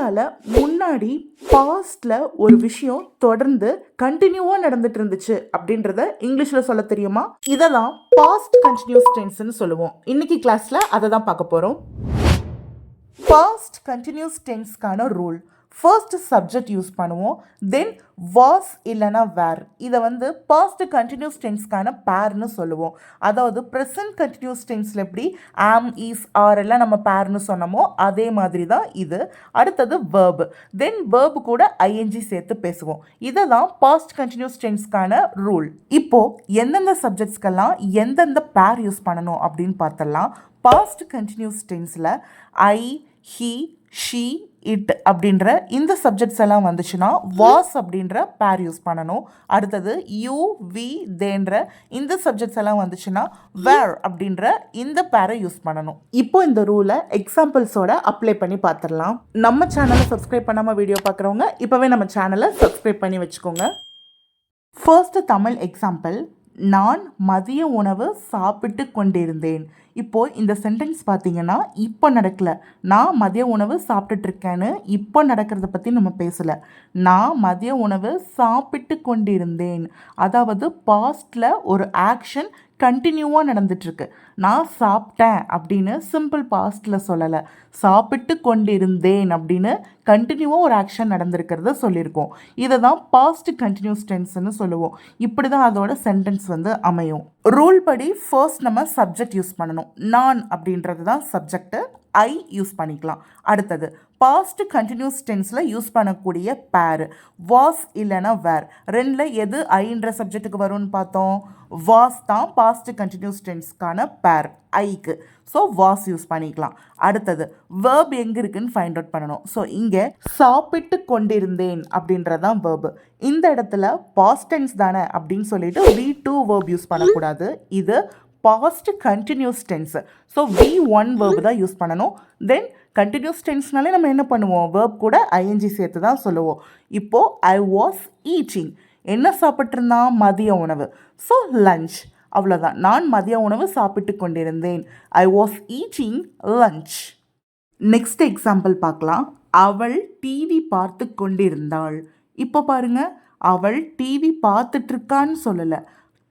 இந்தியாவில் முன்னாடி பாஸ்ட்ல ஒரு விஷயம் தொடர்ந்து கண்டினியூவா நடந்துட்டு இருந்துச்சு அப்படின்றத இங்கிலீஷ்ல சொல்ல தெரியுமா? இதெல்லாம் பாஸ்ட் கண்டினியூஸ் டென்ஸ்னு சொல்லுவோம். இன்னைக்கு கிளாஸ்ல அதை தான் பார்க்க போறோம். பாஸ்ட் கண்டினியூஸ் டென்ஸ்க்கான ரூல். ஃபர்ஸ்ட் சப்ஜெக்ட் யூஸ் பண்ணுவோம், தென் வாஸ் இல்லைனா வேர். இதை பாஸ்ட் கண்டினியூஸ் டென்ஸ்க்கான பேர்னு சொல்லுவோம். அதாவது ப்ரெசன்ட் கண்டினியூஸ் டென்ஸில் எப்படி ஆம், இஸ், ஆர் எல்லாம் நம்ம பேர்னு சொன்னோமோ அதே மாதிரி தான் இது. அடுத்தது வேர்பு, தென் வேர்பு கூட ஐஎன்ஜி சேர்த்து பேசுவோம். இதை தான் பாஸ்ட் கண்டினியூஸ் டென்ஸ்க்கான ரூல். இப்போது எந்தெந்த சப்ஜெக்ட்ஸ்க்கெல்லாம் எந்தெந்த பேர் யூஸ் பண்ணணும் அப்படின்னு பார்த்தலாம். பாஸ்ட் கண்டினியூஸ் டென்ஸில் ஐ, ஹி, ஷீ, இட் அப்படின்ற இந்த சப்ஜெக்ட்ஸ் எல்லாம் வந்துச்சுன்னா வாஸ் அப்படின்ற பேர் யூஸ் பண்ணணும். அடுத்தது யூ, வி, தேன்ற இந்த சப்ஜெக்ட்ஸ் எல்லாம் வந்துச்சுன்னா வேர் அப்படின்ற இந்த பேரை யூஸ் பண்ணணும். இப்போ இந்த ரூலை எக்ஸாம்பிள்ஸோட அப்ளை பண்ணி பார்த்துடலாம். நம்ம சேனலை சப்ஸ்கிரைப் பண்ணாமல் வீடியோ பார்க்குறவங்க இப்போவே நம்ம சேனலை சப்ஸ்கிரைப் பண்ணி வச்சுக்கோங்க. ஃபர்ஸ்ட் தமிழ் எக்ஸாம்பிள், நான் மதிய உணவு சாப்பிட்டு கொண்டிருந்தேன். இப்போது இந்த சென்டென்ஸ் பார்த்தீங்கன்னா இப்போ நடக்கலை. நான் மதிய உணவு சாப்பிட்டுட்ருக்கேன்னு இப்போ நடக்கிறத பற்றி நம்ம பேசலை. நான் மதிய உணவு சாப்பிட்டு கொண்டிருந்தேன், அதாவது பாஸ்டில் ஒரு ஆக்ஷன் கண்டினியூவாக நடந்துட்டுருக்கு. நான் சாப்பிட்டேன் அப்படின்னு சிம்பிள் பாஸ்டில் சொல்லலை, சாப்பிட்டு கொண்டிருந்தேன் அப்படின்னு கண்டினியூவாக ஒரு ஆக்ஷன் நடந்திருக்கிறத சொல்லியிருக்கோம். இதை தான் பாஸ்ட் கண்டினியூஸ் டென்ஸ்ன்னு சொல்லுவோம். இப்படி தான் அதோட சென்டென்ஸ் அமையும். ரூல் படி ஃபர்ஸ்ட் நம்ம சப்ஜெக்ட் யூஸ் பண்ணணும். நான் அப்படின்றது தான் சப்ஜெக்ட், ஐ யூஸ் பண்ணிக்கலாம். அடுத்தது பாஸ்ட் கண்டினியூஸ் டென்ஸில் யூஸ் பண்ணக்கூடிய பேர் வாஸ் இல்லைனா வேர். ரெண்டில் எது ஐன்ற சப்ஜெக்ட்டுக்கு வரும்னு பார்த்தோம். வாஸ் தான் பாஸ்ட் கண்டினியூஸ் டென்ஸ்க்கான பேர் ஐக்கு. ஸோ வாஸ் யூஸ் பண்ணிக்கலாம். அடுத்தது வேர்ப் எங்கே இருக்குன்னு ஃபைண்ட் அவுட் பண்ணணும். ஸோ இங்கே சாப்பிட்டு கொண்டிருந்தேன் அப்படின்றதான் வேர்பு. இந்த இடத்துல பாஸ்ட் டென்ஸ் தானே அப்படின்னு சொல்லிட்டு V2 வேர்ப் யூஸ் பண்ணக்கூடாது. இது past continuous tense. So V1 verb தான் யூஸ் பண்ணணும். தென் கண்டினியூஸ் டென்ஸ்னாலே நம்ம என்ன பண்ணுவோம், வேர்ப் கூட ஐஎன்ஜி சேர்த்து தான் சொல்லுவோம். இப்போது ஐ வாஸ் ஈட்டிங், என்ன சாப்பிட்ருந்தான், மதிய உணவு. ஸோ லஞ்ச், அவ்வளோதான். நான் மதிய உணவு சாப்பிட்டு கொண்டிருந்தேன், I was eating lunch. Next example பார்க்கலாம். அவள் டிவி பார்த்து கொண்டிருந்தாள். இப்போ பாருங்க, அவள் டிவி பார்த்துட்ருக்கான்னு சொல்லலை,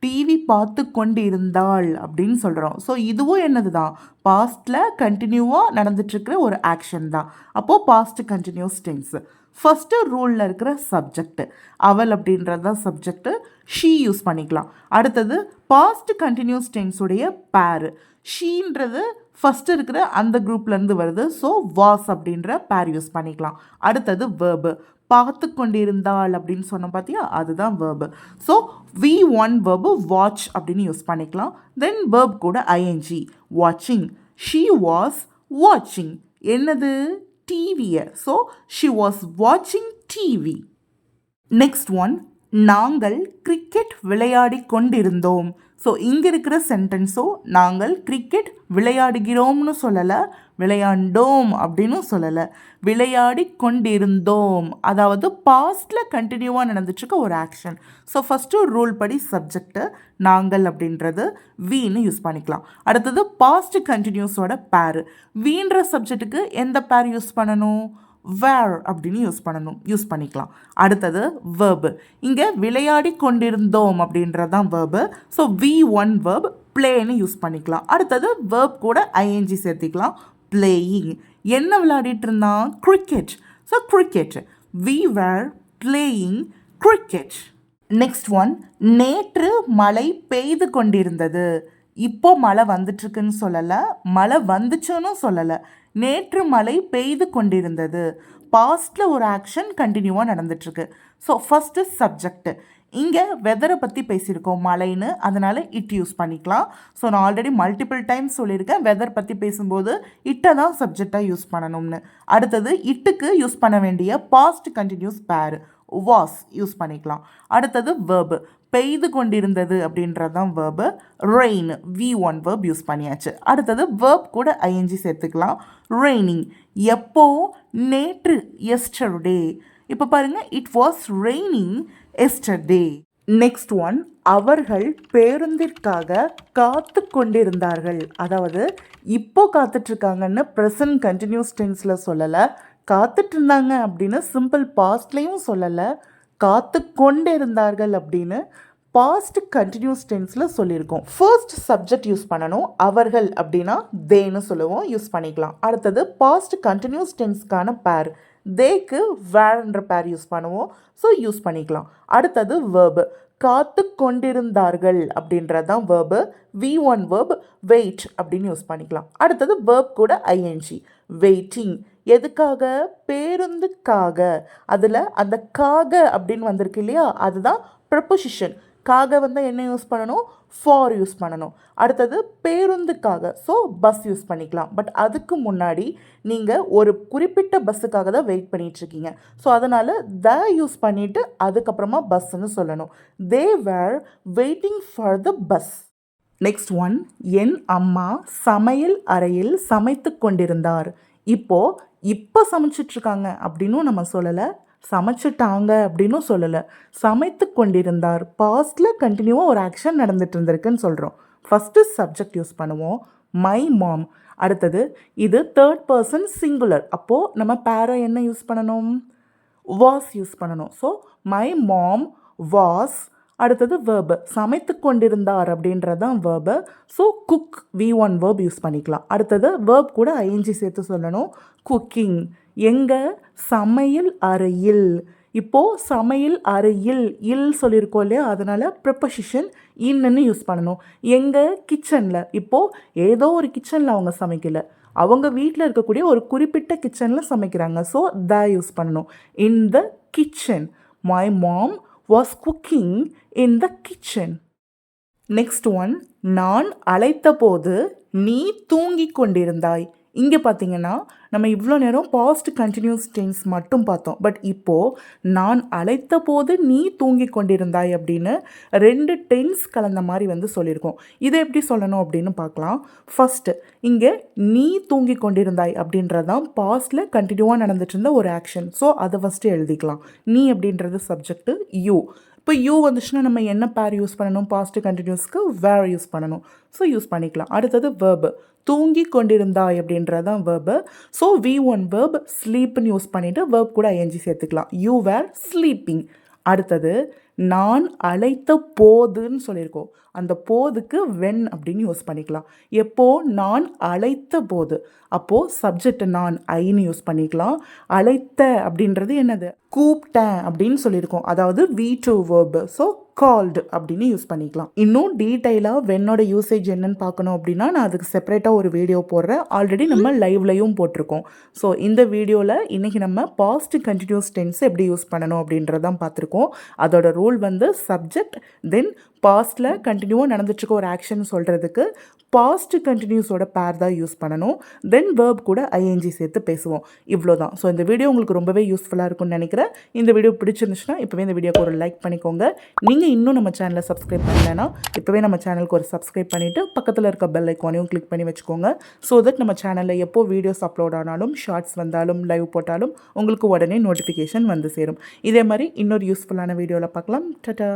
டிவி பார்த்து கொண்டு இருந்தாள் அப்படின்னு சொல்கிறோம். ஸோ இதுவும் என்னது தான், பாஸ்டில் கண்டினியூவாக நடந்துட்டுருக்கிற ஒரு ஆக்ஷன் தான். அப்போது பாஸ்ட் கண்டினியூஸ் டென்ஸ். ஃபஸ்ட்டு ரூலில் இருக்கிற சப்ஜெக்ட் அவள் அப்படின்றது தான் சப்ஜெக்ட்டு, ஷீ யூஸ் பண்ணிக்கலாம். அடுத்தது பாஸ்ட் கண்டினியூஸ் டென்ஸுடைய பேர் ஷீன்றது ஃபஸ்ட்டு இருக்கிற அந்த குரூப்லேருந்து வருது. ஸோ வாஸ் அப்படின்ற பேர் யூஸ் பண்ணிக்கலாம். அடுத்தது வேர்பு, பார்த்து கொண்டிருந்தாள் அப்படின்னு சொன்னோம் பார்த்தியா, அதுதான் verb. So V1 verb watch அப்படின்னு யூஸ் பண்ணிக்கலாம். தென் வேர்ப் கூட ஐஎன்ஜி, வாட்சிங். ஷீ வாஸ் வாட்சிங் என்னது, டிவியை. ஸோ ஷி வாஸ் வாட்சிங் டிவி. நெக்ஸ்ட் ஒன், நாங்கள் கிரிக்கெட் விளையாடி கொண்டிருந்தோம். ஸோ இங்கே இருக்கிற சென்டென்ஸோ நாங்கள் கிரிக்கெட் விளையாடுகிறோம்னு சொல்லலை, விளையாண்டோம் அப்படின்னு சொல்லலை, விளையாடி கொண்டிருந்தோம். அதாவது பாஸ்டில் கண்டினியூவாக நடந்துட்டுருக்க ஒரு ஆக்ஷன். ஸோ ஃபஸ்ட்டு ரூல் படி சப்ஜெக்டு நாங்கள் அப்படின்றது வீன்னு யூஸ் பண்ணிக்கலாம். அடுத்தது பாஸ்ட் கண்டினியூஸோட பேர், வீன்ற சப்ஜெக்ட்டுக்கு எந்த பேர் யூஸ் பண்ணணும், வேர் அப்படின்னு யூஸ் பண்ணிக்கலாம். அடுத்தது வேர்பு, இங்கே விளையாடி கொண்டிருந்தோம் அப்படின்றது தான் வேர்பு. ஸோ V1 வேர்ப் பிளேன்னு யூஸ் பண்ணிக்கலாம். அடுத்தது வேர்ப் கூட ஐஎன்ஜி சேர்த்திக்கலாம், பிளேயிங். என்ன விளையாடிட்டு இருந்தான், cricket. So cricket, we were playing cricket. Next one, நேற்று மழை பெய்து கொண்டிருந்தது. இப்போ மழை வந்துட்டுருக்குன்னு சொல்லலை, மழை வந்துச்சுன்னு சொல்லலை, நேற்று மழை பெய்து கொண்டிருந்தது. பாஸ்டில் ஒரு ஆக்ஷன் கண்டினியூவாக நடந்துட்டுருக்கு. ஸோ ஃபஸ்ட்டு சப்ஜெக்ட், இங்கே வெதரை பற்றி பேசியிருக்கோம் மழைன்னு, அதனால் இட் யூஸ் பண்ணிக்கலாம். ஸோ நான் ஆல்ரெடி மல்டிபிள் டைம்ஸ் சொல்லியிருக்கேன், வெதர் பற்றி பேசும்போது இட்டை தான் சப்ஜெக்டாக யூஸ் பண்ணணும்னு. அடுத்தது இட்டுக்கு யூஸ் பண்ண வேண்டிய பாஸ்ட் கண்டினியூஸ் பேர் வாஸ் யூஸ் பண்ணிக்கலாம். அடுத்தது வேர்பு, பெய்து கொண்டிருந்தது அப்படின்றது தான் verb, rain. V1 verb use பண்ணியாச்சு. அடுத்தது வேர்ப் கூட ஐஎன்ஜி சேர்த்துக்கலாம், ரெய்னிங். எப்போ, நேற்று, எஸ்டர்டே. இப்போ பாருங்கள், it was raining yesterday. Next one, அவர்கள் பேருந்திற்காக காத்து கொண்டிருந்தார்கள். அதாவது இப்போ காத்துட்ருக்காங்கன்னு ப்ரெசன்ட் கண்டினியூஸ் டென்ஸில் சொல்லலை, காத்துட்டு இருந்தாங்க அப்படின்னு சிம்பிள் பாஸ்ட்லேயும் சொல்லலை, காத்து கொண்டு இருந்தார்கள் அப்படின்னு பாஸ்ட் கண்டினியூஸ் டென்ஸில் சொல்லியிருக்கோம். ஃபர்ஸ்ட் சப்ஜெக்ட் யூஸ் பண்ணணும். அவர்கள் அப்படின்னா தேன்னு சொல்லுவோம், யூஸ் பண்ணிக்கலாம். அடுத்தது பாஸ்ட் கண்டினியூஸ் டென்ஸ்க்கான பேர் தேக்கு வேர்ன்ற பேர் யூஸ் பண்ணுவோம், ஸோ யூஸ் பண்ணிக்கலாம். அடுத்தது வேர்பு காத்து கொண்டிருந்தார்கள் அப்படின்றதான் வேர்பு. V1 வேர்ப் வெயிட் அப்படின்னு யூஸ் பண்ணிக்கலாம். அடுத்தது வேர்ப் கூட ஐஎன்ஜி வெயிட்டிங். எதுக்காக? பேருந்துக்காக. அதில் அந்த காக அப்படின்னு வந்திருக்கு இல்லையா, அதுதான் ப்ரப்போசிஷன். காக வந்து என்ன யூஸ் பண்ணணும்? ஃபார் யூஸ் பண்ணணும். அடுத்தது பேருந்துக்காக, ஸோ பஸ் யூஸ் பண்ணிக்கலாம். பட் அதுக்கு முன்னாடி நீங்கள் ஒரு குறிப்பிட்ட பஸ்ஸுக்காக தான் வெயிட் பண்ணிகிட்ருக்கீங்க, ஸோ அதனால் த யூஸ் பண்ணிவிட்டு அதுக்கப்புறமா பஸ்ஸுன்னு சொல்லணும். They were waiting for the bus. Next one, என் அம்மா சமையல் அறையில் சமைத்து கொண்டிருந்தார். இப்போ சமைச்சிட்ருக்காங்க அப்படின்னும் நம்ம சொல்லலை, சமைச்சிட்டாங்க அப்படின்னும் சொல்லலை, சமைத்து கொண்டிருந்தார். பாஸ்டில் கண்டினியூவாக ஒரு ஆக்ஷன் நடந்துட்டு இருந்திருக்குன்னு சொல்கிறோம். ஃபஸ்ட்டு சப்ஜெக்ட் யூஸ் பண்ணுவோம், மை மாம். அடுத்தது இது தேர்ட் பர்சன் சிங்குலர், அப்போது நம்ம பேரை என்ன யூஸ் பண்ணணும்? வாஸ் யூஸ் பண்ணணும். So my mom was. அடுத்தது வேர்பு சமைத்து கொண்டிருந்தார் அப்படின்றது தான் verb. So cook V1 verb use பண்ணிக்கலாம். அடுத்தது வேர்ப் கூட ஐஎன்ஜி சேர்த்து சொல்லணும், குக்கிங். எங்கே? சமையல் அறையில். இப்போது சமையல் அறையில் இல் சொல்லியிருக்கோம் இல்லையா, அதனால் ப்ரிப்போசிஷன் இன்னுன்னு யூஸ் பண்ணணும். எங்கே? கிச்சனில். இப்போது ஏதோ ஒரு கிச்சனில் அவங்க சமைக்கலை, அவங்க வீட்டில் இருக்கக்கூடிய ஒரு குறிப்பிட்ட கிச்சனில் சமைக்கிறாங்க, ஸோ த யூஸ் பண்ணணும். In the kitchen. My mom was cooking in the kitchen. Next one, நான் அழைத்தபோது நீ தூங்கிக் கொண்டிருந்தாய். இங்கே பார்த்தீங்கன்னா நம்ம இவ்வளோ நேரம் பாஸ்ட் கண்டினியூஸ் டென்ஸ் மட்டும் பார்த்தோம். பட் இப்போது நான் அழைத்த போது நீ தூங்கி கொண்டிருந்தாய் அப்படின்னு 2 டென்ஸ் கலந்த மாதிரி வந்து சொல்லியிருக்கோம். இதை எப்படி சொல்லணும் அப்படின்னு பார்க்கலாம். ஃபஸ்ட்டு இங்கே நீ தூங்கி கொண்டிருந்தாய் அப்படின்றதான் பாஸ்டில் கண்டினியூவாக நடந்துட்டு இருந்த ஒரு ஆக்ஷன், ஸோ அதை ஃபஸ்ட்டு எழுதிக்கலாம். நீ அப்படின்றது சப்ஜெக்ட்டு, யூ. இப்போ யூ வந்துச்சுன்னா நம்ம என்ன பேர் யூஸ் பண்ணணும்? பாஸ்ட் கண்டினியூஸ்க்கு வேர் யூஸ் பண்ணணும், ஸோ யூஸ் பண்ணிக்கலாம். அடுத்தது வேர்பு தூங்கி கொண்டிருந்தாய் அப்படின்றதான் வேர்பு. ஸோ V1 வேர்ப் ஸ்லீப்னு யூஸ் பண்ணிவிட்டு வேர்ப் கூட ஐஎன்ஜி சேர்த்துக்கலாம். You were sleeping. அடுத்தது நான் அழைத்த போதுன்னு சொல்லியிருக்கோம், அந்த போதுக்கு வென் அப்படின்னு யூஸ் பண்ணிக்கலாம். எப்போது? நான் அழைத்த போது. அப்போது சப்ஜெக்ட் நான் ஐன்னு யூஸ் பண்ணிக்கலாம். அழைத்த அப்படின்றது என்னது? கூப்பிட்டேன் அப்படின்னு சொல்லியிருக்கோம், அதாவது V2 வேர்பு. ஸோ கால்டு அப்படின்னு யூஸ் பண்ணிக்கலாம். இன்னும் டீட்டெயிலாக வென்னோட யூசேஜ் என்னன்னு பார்க்கணும் அப்படின்னா நான் அதுக்கு செப்பரேட்டாக ஒரு வீடியோ போடுறேன். ஆல்ரெடி நம்ம லைவ்லையும் போட்டிருக்கோம். ஸோ இந்த வீடியோவில் இன்றைக்கி நம்ம பாஸ்ட் கண்டினியூஸ் டென்ஸ் எப்படி யூஸ் பண்ணணும் அப்படின்றதான் பார்த்துருக்கோம். அதோட ரூல் வந்து சப்ஜெக்ட் தென் பாஸ்டில் கண்டினியூவாக நடந்துட்டுருக்க ஒரு ஆக்ஷன் சொல்கிறதுக்கு பாஸ்ட் கண்டினியூஸோட பேர் தான் யூஸ் பண்ணணும். தென் வேர்ப் கூட ஐஎன்ஜி சேர்த்து பேசுவோம். இவ்வளோ தான். ஸோ இந்த வீடியோ உங்களுக்கு ரொம்பவே யூஸ்ஃபுல்லாக இருக்கும்னு நினைக்கிறேன். இந்த வீடியோ பிடிச்சிருந்துச்சுன்னா இப்போவே இந்த வீடியோக்கு ஒரு லைக் பண்ணிக்கோங்க. நீங்கள் இன்னும் நம்ம சேனலை சப்ஸ்கிரைப் பண்ணலைன்னா இப்போவே நம்ம சேனலுக்கு ஒரு சப்ஸ்கிரைப் பண்ணிவிட்டு பக்கத்தில் இருக்க பெல் ஐக்கானையும் கிளிக் பண்ணி வச்சுக்கோங்க. ஸோ தட் நம்ம சேனலில் எப்போ வீடியோஸ் அப்லோட் ஆனாலும், ஷார்ட்ஸ் வந்தாலும், லைவ் போட்டாலும் உங்களுக்கு உடனே நோட்டிஃபிகேஷன் வந்து சேரும். இதே மாதிரி இன்னொரு யூஸ்ஃபுல்லான வீடியோவில் பார்க்கலாம். டாடா.